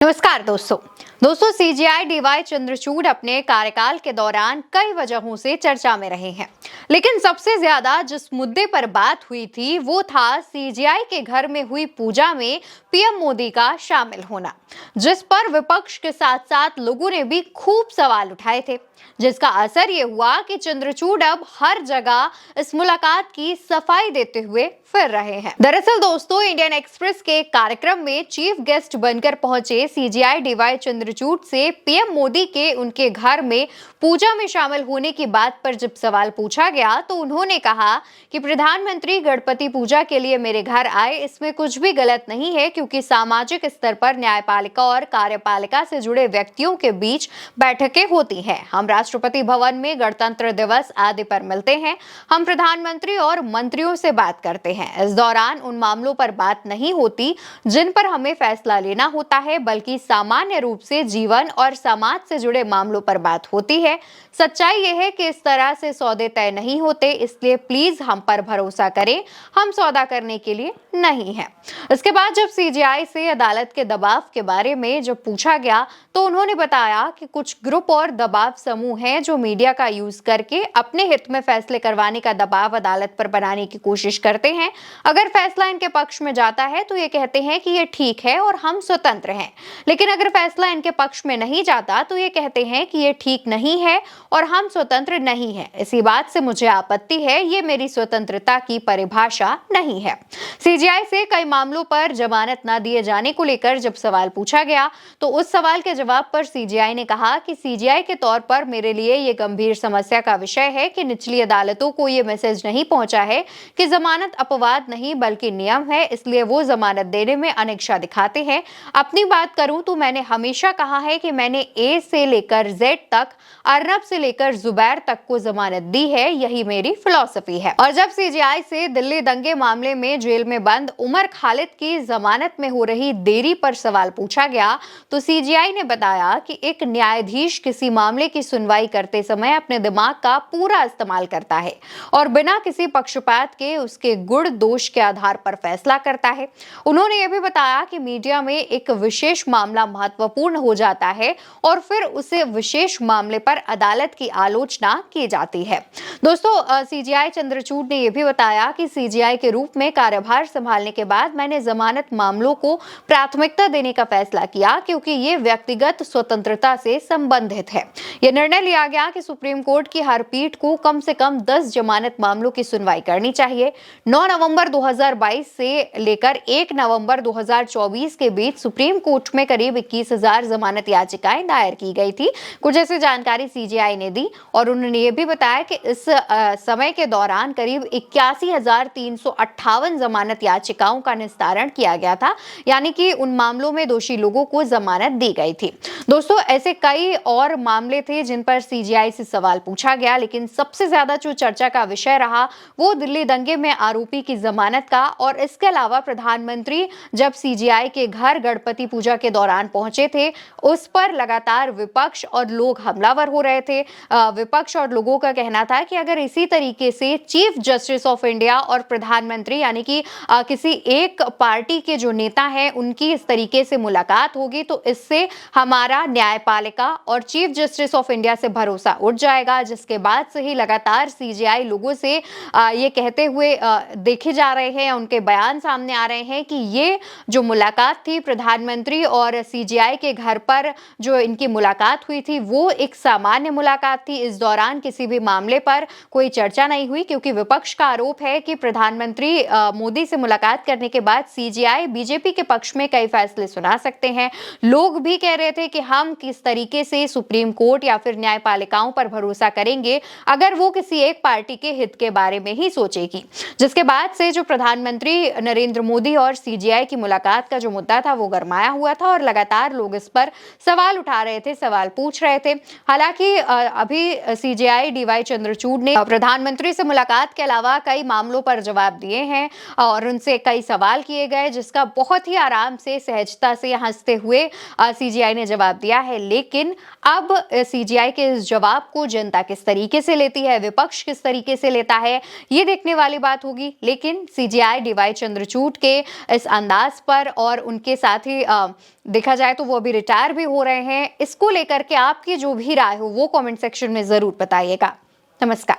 नमस्कार दोस्तों CGI D Y Chandrachud अपने कार्यकाल के दौरान कई वजहों से चर्चा में रहे हैं। लेकिन सबसे ज्यादा जिस मुद्दे पर बात हुई थी वो था सीजीआई के घर में हुई पूजा में पीएम मोदी का शामिल होना, जिस पर विपक्ष के साथ साथ लोगों ने भी खूब सवाल उठाए थे, जिसका असर ये हुआ कि चंद्रचूड़ अब हर जगह इस मुलाकात की सफाई देते हुए फिर रहे हैं। दरअसल दोस्तों, इंडियन एक्सप्रेस के कार्यक्रम में चीफ गेस्ट बनकर पहुंचे सीजीआई डीवाई चंद्रचूड़ से पीएम मोदी के उनके घर में पूजा में शामिल होने की बात पर जब सवाल पूछा गया तो उन्होंने कहा कि प्रधानमंत्री गणपति पूजा के लिए मेरे घर आए, इसमें कुछ भी गलत नहीं है, क्योंकि सामाजिक स्तर पर न्यायपालिका और कार्यपालिका से जुड़े व्यक्तियों के बीच बैठकें होती हैं। हम राष्ट्रपति भवन में गणतंत्र दिवस आदि पर मिलते हैं, हम प्रधानमंत्री और मंत्रियों से बात करते हैं। इस दौरान उन मामलों पर बात नहीं होती जिन पर हमें फैसला लेना होता है, बल्कि सामान्य रूप से जीवन और समाज से जुड़े मामलों पर बात होती है। सच्चाई यह है कि इस तरह से सौदे तय नहीं होते, इसलिए प्लीज हम पर भरोसा करें, हम सौदा करने के लिए नहीं है। इसके बाद जब सीजीआई से अदालत के दबाव के बारे में जब पूछा गया तो उन्होंने बताया कि कुछ ग्रुप और दबाव समूह हैं जो मीडिया का यूज करके अपने हित में फैसले करवाने का दबाव अदालत पर बनाने की कोशिश करते हैं। अगर फैसला इनके पक्ष में जाता है तो ये कहते हैं कि ये ठीक है और हम स्वतंत्र हैं, लेकिन अगर फैसला इनके पक्ष में नहीं जाता तो ये कहते हैं कि ये ठीक नहीं है और हम स्वतंत्र नहीं है। इसी बात से मुझे आपत्ति है, ये मेरी स्वतंत्रता की परिभाषा नहीं है। सीजीआई से कई मामलों पर जमानत न दिए जाने को लेकर जब सवाल पूछा गया तो उस सवाल के जवाब पर सीजीआई ने कहा कि सीजीआई के तौर पर मेरे लिए ये गंभीर समस्या का विषय है कि निचली अदालतों को ये मैसेज नहीं पहुंचा है कि जमानत अपवाद नहीं बल्कि नियम है, इसलिए वो जमानत देने में अनिच्छा दिखाते हैं। अपनी बात करूं तो मैंने हमेशा कहा है कि मैंने ए से लेकर जेड तक, अर्नब से लेकर जुबैर तक को जमानत दी है, यही मेरी फिलॉसफी है। और जब सीजीआई से दिल्ली दंगे मामले में जेल में बंद उमर खालिद की जमानत में हो रही देरी पर सवाल पूछा गया तो सीजीआई ने बताया कि एक न्यायाधीश किसी मामले की सुनवाई करते समय अपने दिमाग का पूरा इस्तेमाल करता है और बिना किसी पक्षपात के उसके गुण दोष के आधार पर फैसला करता है। उन्होंने यह भी बताया कि मीडिया में एक विशेष मामला महत्वपूर्ण हो जाता है और फिर उसे विशेष मामले पर अदालत की आलोचना की जाती है। दोस्तों, सीजीआई चंद्रचूड़ ने यह भी बताया कि सीजीआई के रूप में कार्यभार संभालने के बाद मैंने जमानत मामलों को प्राथमिकता देने का फैसला किया, क्योंकि ये व्यक्तिगत स्वतंत्रता से संबंधित है। यह निर्णय लिया गया कि सुप्रीम कोर्ट की हर पीठ को कम से कम 10 जमानत मामलों की सुनवाई करनी चाहिए। 9 नवंबर 2022 से लेकर 1 नवंबर 2024 के बीच सुप्रीम कोर्ट में करीब 21,000 जमानत याचिकाएं दायर की गई थी। कुछ ऐसी जानकारी सीजीआई ने दी और उन्होंने ये भी बताया कि इस समय के दौरान करीब 81,358 जमानत याचिकाओं का निस्तारण किया गया था, यानी कि उन मामलों में दोषी लोगों को जमानत दी गई थी। दोस्तों, ऐसे कई और मामले थे जिन पर सीजीआई से सवाल पूछा गया, लेकिन सबसे ज्यादा जो चर्चा का विषय रहा वो दिल्ली दंगे में आरोपी की जमानत का। और इसके अलावा प्रधानमंत्री जब सीजीआई के घर गणपति पूजा के दौरान पहुंचे थे, उस पर लगातार विपक्ष और लोग हमलावर हो रहे थे। विपक्ष और लोगों का कहना था कि अगर इसी तरीके से चीफ जस्टिस ऑफ इंडिया और प्रधानमंत्री यानी कि किसी एक पार्टी के जो नेता हैं उनकी इस तरीके से मुलाकात होगी तो इससे हमारा न्यायपालिका और चीफ जस्टिस ऑफ इंडिया से भरोसा उठ जाएगा। जिसके बाद से ही लगातार सीजीआई लोगों से ये कहते हुए देखे जा रहे हैं, उनके बयान सामने आ रहे हैं कि ये जो मुलाकात थी प्रधानमंत्री और सीजीआई के घर पर जो इनकी मुलाकात हुई थी वो एक सामान्य मुलाकात थी। इस दौरान किसी भी मामले पर कोई चर्चा नहीं हुई, क्योंकि विपक्ष का आरोप है कि प्रधानमंत्री मोदी से मुलाकात करने के बाद सीजीआई बीजेपी के पक्ष में कई फैसले सुना सकते हैं। लोग भी कह रहे थे कि हम किस तरीके से सुप्रीम कोर्ट या फिर न्यायपालिकाओं पर भरोसा करेंगे अगर वो किसी एक पार्टी के हित के बारे में ही सोचेगी। जिसके बाद से जो प्रधानमंत्री नरेंद्र मोदी और सीजीआई की मुलाकात का जो मुद्दा था वो गरमाया हुआ था और लगातार लोग इस पर सवाल उठा रहे थे, सवाल पूछ रहे थे। हालांकि अभी सीजीआई डीवाई चंद्रचूड़ ने प्रधानमंत्री से मुलाकात के अलावा कई मामलों पर जवाब दिए हैं और उनसे कई सवाल किए गए, जिसका बहुत ही आराम से, सहजता से, हंसते हुए सीजीआई ने जवाब दिया है। लेकिन अब सीजीआई के इस जवाब को जनता किस तरीके से लेती है, विपक्ष किस तरीके से लेता है, ये देखने वाली बात होगी। लेकिन सीजीआई डीवाई चंद्रचूड़ के इस अंदाज पर और उनके साथ ही देखा जाए तो वो अभी रिटायर भी हो रहे हैं, इसको लेकर के आपकी जो भी राय हो वो कमेंट सेक्शन में जरूर बताइएगा। नमस्कार।